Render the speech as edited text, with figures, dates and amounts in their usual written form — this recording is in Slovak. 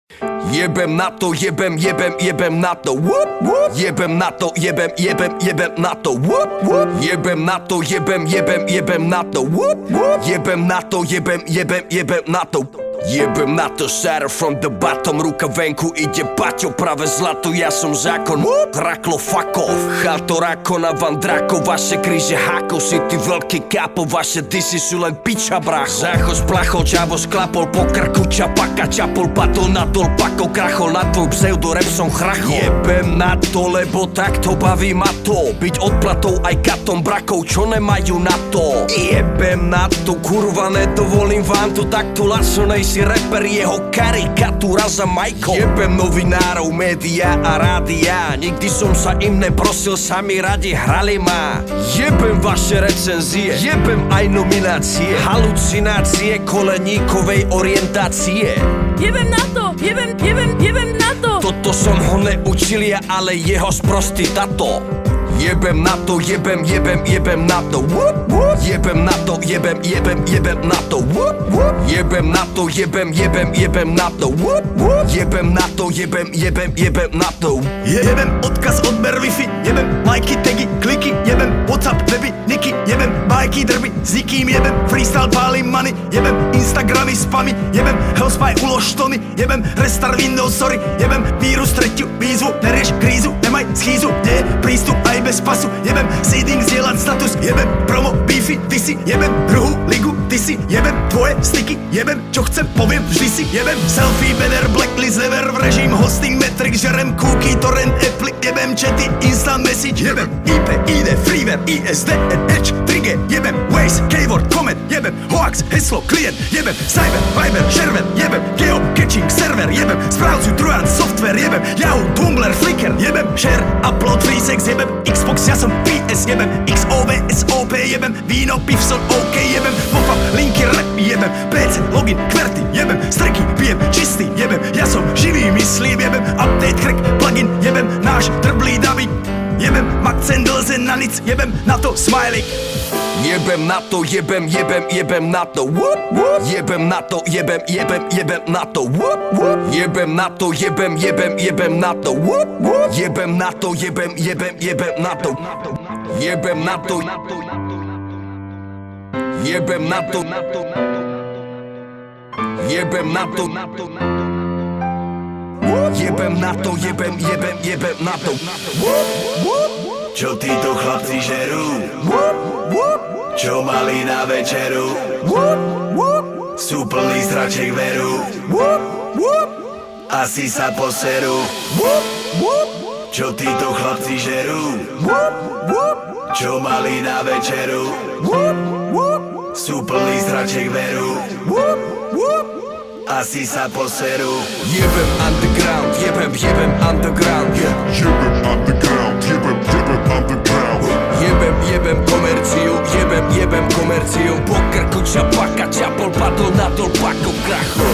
Jebem na to, jebem na to, whoop, whoop. Jebem na to, jebem na to, whoop, whoop. Jebem na to, jebem na to, whoop, whoop. Jebem na to, jebem na to. Jebem na to, shatter from the bottom. Ruka venku, ide Paťo, práve zlato, ja som zákon. Raklo, fuck off. Chalto, rakona, vandrako, vaše kríže hákov. Si ty veľký kápo, vaše disy sú len piča, bracho. Zácho splachol, čavo sklapol, po krku čapaka, čapol, patol na dol, pakol, krachol, na tvoj pseudo rap som chrachol. Jebem na to, lebo takto baví ma to. Byť odplatou aj katom brakov, čo nemajú na to. Jebem na to, kurva, nedovolím vám to takto laconej si rapper, jeho karikatúra za Majko. Jebem novinárov, média a rádia, nikdy som sa im neprosil, sami radi hrali ma. Jebem vaše recenzie, jebem aj nominácie, halucinácie koleníkovej orientácie. Jebem na to, jebem na to. Toto som ho neučil ja, ale jeho sprostý tato. Jebem na to, jebem na to, whoop, whoop. Jebem na to, jebem na to, whoop, whoop. Jebem na to, jebem na to, whoop, whoop. Jebem na to, jebem na to. Jebem odkaz, odber Wi-Fi, jebem lajky, tagy, kliky, jebem WhatsApp, weby, niky, jebem bajky, drby, s nikým jebem freestyle, pálim money, jebem Instagramy, spamy, jebem Hellspy, ulož tony, jebem restart Windows, sorry, jebem vírus, tretiu výzvu, nerieš krízu, nemaj schýzu, kde je prístup aj bez pasu, jebem seeding, zdieľať status, jebem promo, beefy, ty si, jebem druhú ligu, ty si, jebem tvoje sticky, jebem čo chcem, poviem, vždy si, jebem selfie, banner, blacklist, never v režim, hosting, metric, žerem cookie, torrent, apply, jebem chaty, instant message, jebem IP, ID, freeware, ISD, Edge, trigger, jebem Waze, keyword, comment, jebem hoax, heslo, klient, jebem cyber, viber, shareware, jebem geocaching, server, jebem správcu, Trojan, software, jebem Yahoo, Tumblr, Flickr, jebem share, upload, free sex, jebem Xbox, ja som PS, jebem XOV, SOP, jebem víno, pivson, OK, jebem pop-up, linky, rap, jebem PC, login, kverty, jebem streky, pijem čistý, jebem ja som živý, myslím, jebem update, crack, plugin, jebem náš drblý dubbing, jebem Mac-Cendlzen na nic, jebem na to smiley. Jebem na to, jebem na to, whoop, whoop. Jebem na to, jebem na to, whoop, whoop. Jebem na to, jebem na to, whoop, whoop. Jebem na to, jebem na to. Jebem na to, jebem na to. Jebem na to. Jebem na to, jebem na to. Čo títo chlapci žerú? Whoop, Čo mali na večeru? whoop, whoop. Sú plný straček veru, Whoop, whoop, asi sa poserú. whoop, whoop. Čo títo chlapci žerú? Whoop, whoop, Čo mali na večeru? whoop, whoop. Sú plný straček veru, Whoop, whoop. asi sa poserú. Jebem underground, jebem underground, yeah. Jebem underground, jebem underground. Jebem komerciu, jebem komerciu. Po krku čapaka, čapol, padol na dol, pako, krachu.